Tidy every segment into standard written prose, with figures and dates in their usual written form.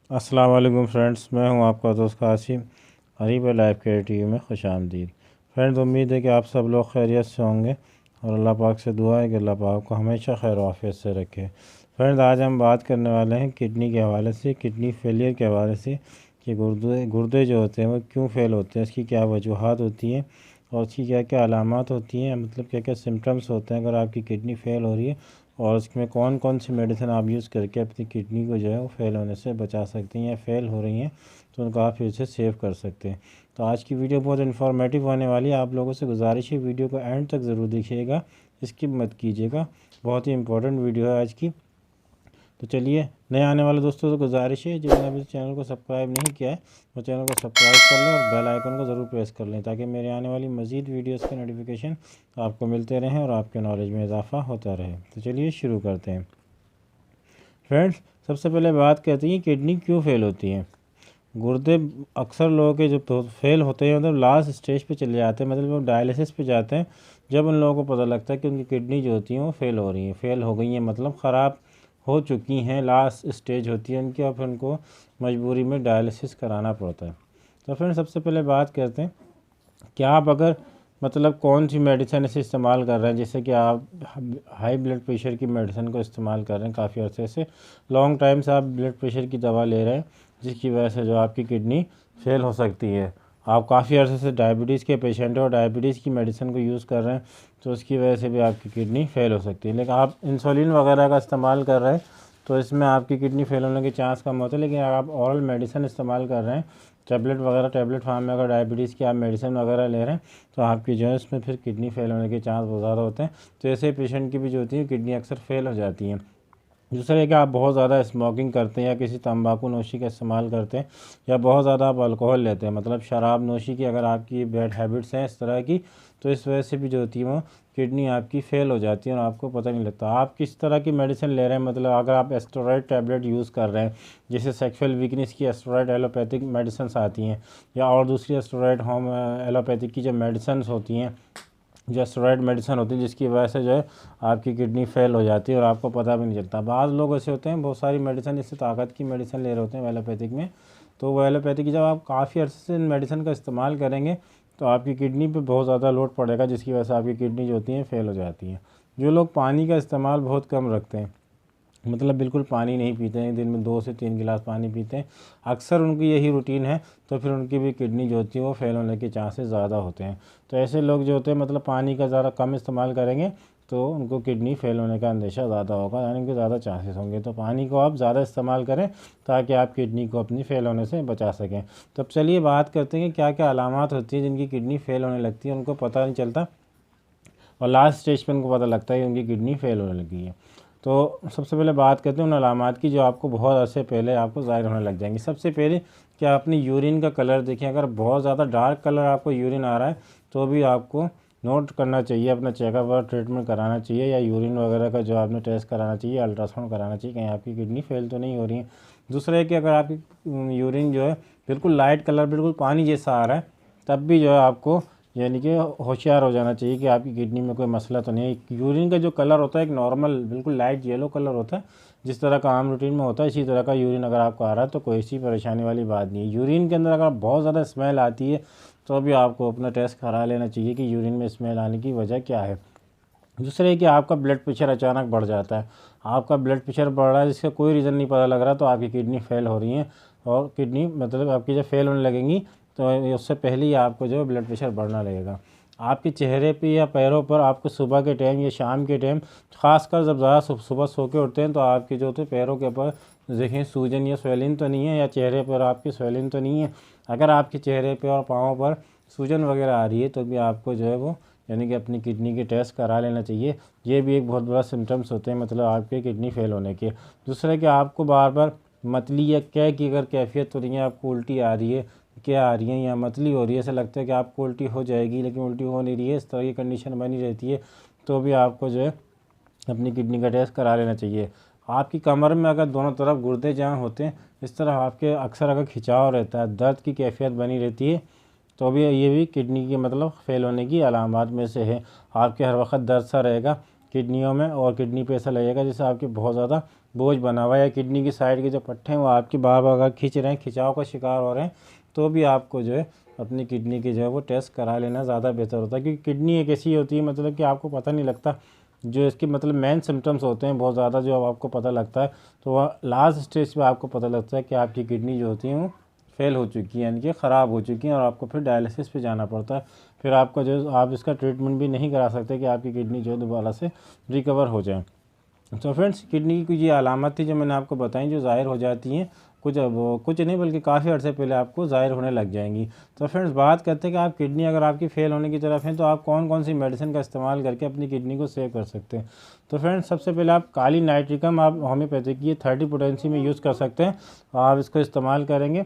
अस्सलाम वालेकुम फ्रेंड्स, मैं हूं आपका दोस्त कासिम। हरीब लाइफ केयर टीवी में खुशामदीद। फ्रेंड्स, उम्मीद है कि आप सब लोग खैरियत से होंगे और अल्लाह पाक से दुआ है कि अल्लाह पाक को हमेशा खैर आफियत से रखे। फ्रेंड्स, आज हम बात करने वाले हैं किडनी के हवाले से, किडनी फेलियर के हवाले से कि गुर्दे गुर्दे जो होते हैं वो क्यों फेल होते हैं, इसकी क्या वजूहात होती हैं और उसकी क्या क्या अलामात होती हैं, मतलब क्या क्या सिम्टम्स होते हैं अगर आपकी किडनी फेल हो रही है, और उसमें कौन कौन सी मेडिसिन आप यूज़ करके अपनी किडनी को जो है वो फेल होने से बचा सकते हैं, या फेल हो रही हैं तो उनको आप फिर से सेव कर सकते हैं। तो आज की वीडियो बहुत इन्फॉर्मेटिव होने वाली है। आप लोगों से गुजारिश है वीडियो को एंड तक ज़रूर देखिएगा, स्किप मत कीजिएगा। बहुत ही इंपॉर्टेंट वीडियो है आज की। तो चलिए, नए आने वाले दोस्तों से गुजारिश है जिन्होंने अभी चैनल को सब्सक्राइब नहीं किया है वो चैनल को सब्सक्राइब कर लें और बेल आइकन को ज़रूर प्रेस कर लें, ताकि मेरे आने वाली मज़ीद वीडियोस के नोटिफिकेशन आपको मिलते रहें और आपके नॉलेज में इजाफ़ा होता रहे। तो चलिए शुरू करते हैं। फ्रेंड्स, सबसे पहले बात करते हैं किडनी क्यों फेल होती है। गुर्दे अक्सर लोगों के जो फेल होते हैं मतलब लास्ट स्टेज पे चले जाते हैं, मतलब वो डायलिसिस पे जाते हैं जब उन लोगों को पता लगता है कि उनकी किडनी जो होती हैं वो फेल हो रही हैं, फेल हो गई हैं, मतलब ख़राब हो चुकी हैं, लास्ट स्टेज होती है उनकी, और फिर उनको मजबूरी में डायलिसिस कराना पड़ता है। तो फ्रेंड, सबसे पहले बात करते हैं कि आप अगर मतलब कौन सी मेडिसिन इसे इस्तेमाल कर रहे हैं। जैसे कि आप हाई ब्लड प्रेशर की मेडिसिन को इस्तेमाल कर रहे हैं काफ़ी अर्से से, लॉन्ग टाइम से आप ब्लड प्रेशर की दवा ले रहे हैं, जिसकी वजह से जो आपकी किडनी फेल हो सकती है। आप काफ़ी अर्से से डायबिटीज़ के पेशेंट हैं और डायबिटीज़ की मेडिसिन को यूज़ कर रहे हैं, तो उसकी वजह से भी आपकी किडनी फेल हो सकती है। लेकिन आप इंसुलिन वगैरह का इस्तेमाल कर रहे हैं तो इसमें आपकी किडनी फेल होने के चांस कम होते हैं। लेकिन अगर आप ऑरल मेडिसिन इस्तेमाल कर रहे हैं, टैबलेट वगैरह, टैबलेट फार्म में अगर डायबिटीज़ की आप मेडिसिन वगैरह ले रहे हैं, तो आपकी जो है इसमें फिर किडनी फेल होने के चांस बहुत ज़्यादा होते हैं। तो ऐसे पेशेंट की भी जो होती है किडनी अक्सर फेल हो जाती हैं। दूसरा है कि आप बहुत ज़्यादा स्मोकिंग करते हैं या किसी तंबाकू नोशी का इस्तेमाल करते हैं, या बहुत ज़्यादा आप अल्कोहल लेते हैं, मतलब शराब नोशी की अगर आपकी बैड हैबिट्स हैं इस तरह की, तो इस वजह से भी जो होती है वो किडनी आपकी फेल हो जाती है और आपको पता नहीं लगता। आप किस तरह की मेडिसिन ले रहे हैं, मतलब अगर आप एस्टेरॉयड टैबलेट यूज़ कर रहे हैं, जैसे सेक्सुअल वीकनेस की एस्टेरॉयड एलोपैथिक मेडिसिन आती हैं, या और दूसरी एस्टेरॉयड होम एलोपैथिक की जो मेडिसिन होती हैं, जो स्टेरॉयड मेडिसिन होती है, जिसकी वजह से जो है आपकी किडनी फेल हो जाती है और आपको पता भी नहीं चलता। बाज़ लोग ऐसे होते हैं बहुत सारी मेडिसिन, जैसे ताकत की मेडिसिन ले रहे होते हैं एलोपैथिक में, तो वो एलोपैथिक जब आप काफ़ी अर्से से इन मेडिसिन का इस्तेमाल करेंगे तो आपकी किडनी पे बहुत ज़्यादा लोड पड़ेगा, जिसकी वजह से आपकी किडनी जो होती है फेल हो जाती है। जो लोग पानी का इस्तेमाल बहुत कम रखते हैं, मतलब बिल्कुल पानी नहीं पीते हैं, दिन में 2 से 3 गिलास पानी पीते हैं, अक्सर उनकी यही रूटीन है, तो फिर उनकी भी किडनी जो होती है वो फेल होने के चांसेस ज़्यादा होते हैं। तो ऐसे लोग जो होते हैं मतलब पानी का ज़्यादा कम इस्तेमाल करेंगे तो उनको किडनी फेल होने का अंदेशा ज़्यादा होगा, यानी कि ज़्यादा चांसेस होंगे। तो पानी को आप ज़्यादा इस्तेमाल करें ताकि आप किडनी को अपनी फेल होने से बचा सकें। तो अब चलिए बात करते हैं कि क्या क्या अलामात होती है जिनकी किडनी फेल होने लगती है, उनको पता नहीं चलता और लास्ट स्टेज पर उनको पता लगता है कि उनकी किडनी फेल होने लगी है। तो सबसे पहले बात करते हैं उन अलामात की जो आपको बहुत अर्से पहले आपको ज़ाहिर होने लग जाएंगी। सबसे पहले कि आप अपनी यूरिन का कलर देखें, अगर बहुत ज़्यादा डार्क कलर आपको यूरिन आ रहा है तो भी आपको नोट करना चाहिए, अपना चेकअप और ट्रीटमेंट कराना चाहिए, या यूरिन वगैरह का जो आपने टेस्ट कराना चाहिए, अल्ट्रासाउंड कराना चाहिए, कहीं आपकी किडनी फेल तो नहीं हो रही है। दूसरा है कि अगर आपकी यूरिन जो है बिल्कुल लाइट कलर, बिल्कुल पानी जैसा आ रहा है, तब भी जो है आपको यानी कि होशियार हो जाना चाहिए कि आपकी किडनी में कोई मसला तो नहीं है। यूरिन का जो कलर होता है एक नॉर्मल बिल्कुल लाइट येलो कलर होता है, जिस तरह का आम रूटीन में होता है, इसी तरह का यूरिन अगर आपको आ रहा है तो कोई ऐसी परेशानी वाली बात नहीं है। यूरिन के अंदर अगर बहुत ज़्यादा स्मेल आती है तो अभी आपको अपना टेस्ट करा लेना चाहिए कि यूरिन में स्मेल आने की वजह क्या है। दूसरा है कि आपका ब्लड प्रेशर अचानक बढ़ जाता है, आपका ब्लड प्रेशर बढ़ रहा है जिसका कोई रीज़न नहीं पता लग रहा, तो आपकी किडनी फेल हो रही है, और किडनी मतलब आपकी जब फेल होने लगेंगी तो उससे पहले ही आपको जो है ब्लड प्रेशर बढ़ना लगेगा। आपके चेहरे पे या पैरों पर आपको सुबह के टाइम या शाम के टाइम, ख़ासकर जब ज़्यादा सुबह सो के उठते हैं, तो आपके जो होते पैरों के ऊपर देखें सूजन या स्वेलिंग तो नहीं है, या चेहरे पर आपकी स्वेलिंग तो नहीं है। अगर आपके चेहरे पर और पाँव पर सूजन वगैरह आ रही है तो भी आपको जो है वो यानी कि अपनी किडनी के टेस्ट करा लेना चाहिए। ये भी एक बहुत बड़ा सिम्टम्स होते हैं मतलब आपके किडनी फेल होने के। दूसरा कि आपको बार बार मतली या कै की अगर कैफियत हो रही है, आपको उल्टी आ रही है, क्या आ रही है या मतली हो रही है, ऐसा लगता है कि आपको उल्टी हो जाएगी लेकिन उल्टी हो नहीं रही है, इस तरह की कंडीशन बनी रहती है, तो भी आपको जो है अपनी किडनी का टेस्ट करा लेना चाहिए। आपकी कमर में अगर दोनों तरफ गुर्दे जहाँ होते हैं इस तरह आपके अक्सर अगर खिंचाव रहता है, दर्द की कैफियत बनी रहती है, तो भी ये भी किडनी की मतलब फेल होने की अलामात में से है। आपके हर वक्त दर्द सा रहेगा किडनियों में, और किडनी पे ऐसा लगेगा जैसे आपकी बहुत ज़्यादा बोझ बना हुआ है या किडनी की साइड के जो पट्टे हैं वो आपकी बार बार अगर खींच रहे हैं, खिंचाव का शिकार हो रहे हैं, तो भी आपको जो है अपनी किडनी की जो है वो टेस्ट करा लेना ज़्यादा बेहतर होता है। क्योंकि किडनी एक ऐसी होती है मतलब कि आपको पता नहीं लगता, जो इसके मतलब मेन सिम्टम्स होते हैं बहुत ज़्यादा जो अब आपको पता लगता है, तो वह लास्ट स्टेज पे आपको पता लगता है कि आपकी किडनी जो होती है वो फेल हो चुकी है, यानी कि ख़राब हो चुकी है और आपको फिर डायलिसिस पे जाना पड़ता है। फिर आपका जो आप इसका ट्रीटमेंट भी नहीं करा सकते कि आपकी किडनी जो है दोबारा से रिकवर हो जाए। तो फ्रेंड्स, किडनी की कुछ ये अलामत थी जो मैंने आपको बताई, जो ज़ाहिर हो जाती हैं कुछ नहीं बल्कि काफ़ी अर्से पहले आपको ज़ाहिर होने लग जाएंगी। तो फ्रेंड्स, बात करते हैं कि आप किडनी अगर आपकी फेल होने की तरफ है तो आप कौन कौन सी मेडिसिन का इस्तेमाल करके अपनी किडनी को सेव कर सकते हैं। तो फ्रेंड्स, सबसे पहले आप काली नाइट्रिकम आप होम्योपैथिक की 30 पोटेंसी में यूज़ कर सकते हैं। आप इसको इस्तेमाल करेंगे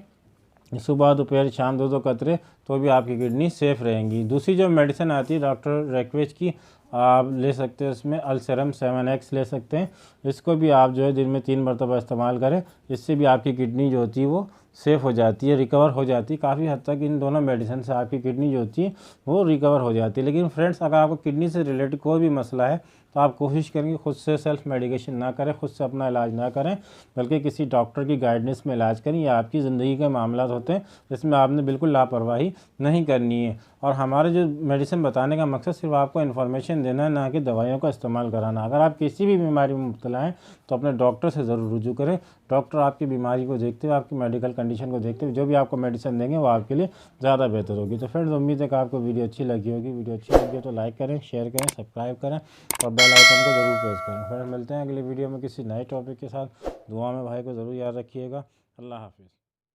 सुबह दोपहर शाम 2-2 कतरे, तो भी आपकी किडनी सेफ़ रहेंगी। दूसरी जो मेडिसिन आती है डॉक्टर रेक्वेज की, आप ले सकते हैं, उसमें अल्सरम 7X ले सकते हैं। इसको भी आप जो है दिन में 3 मरतबा इस्तेमाल करें, इससे भी आपकी किडनी जो होती है वो सेफ़ हो जाती है, रिकवर हो जाती है। काफ़ी हद तक इन दोनों मेडिसिन से आपकी किडनी जो होती है वो रिकवर हो जाती है। लेकिन फ्रेंड्स, अगर आपको किडनी से रिलेटेड कोई भी मसला है तो आप कोशिश करेंगे खुद से सेल्फ मेडिकेशन ना करें, खुद से अपना इलाज ना करें, बल्कि किसी डॉक्टर की गाइडेंस में इलाज करें। या आपकी ज़िंदगी के मामला होते हैं जिसमें आपने बिल्कुल लापरवाही नहीं करनी है। और हमारे जो मेडिसिन बताने का मकसद सिर्फ आपको इन्फॉर्मेशन देना है, ना कि दवाइयों का इस्तेमाल कराना। अगर आप किसी भी बीमारी में मुब्तला हैं तो अपने डॉक्टर से ज़रूर रुजू करें। डॉक्टर आपकी बीमारी को देखते हुए, आपकी मेडिकल कंडीशन को देखते हुए जो भी आपको मेडिसिन देंगे वो आपके लिए ज़्यादा बेहतर होगी। तो फ्रेंड्स, उम्मीद है कि आपको वीडियो अच्छी लगी होगी। वीडियो अच्छी लगी हो तो लाइक करें, शेयर करें, सब्सक्राइब करें और बेल आइकन को ज़रूर प्रेस करें। फ्रेंड्स, मिलते हैं अगली वीडियो में किसी नए टॉपिक के साथ। दुआ में भाई को ज़रूर याद रखिएगा। अल्लाह हाफिज़।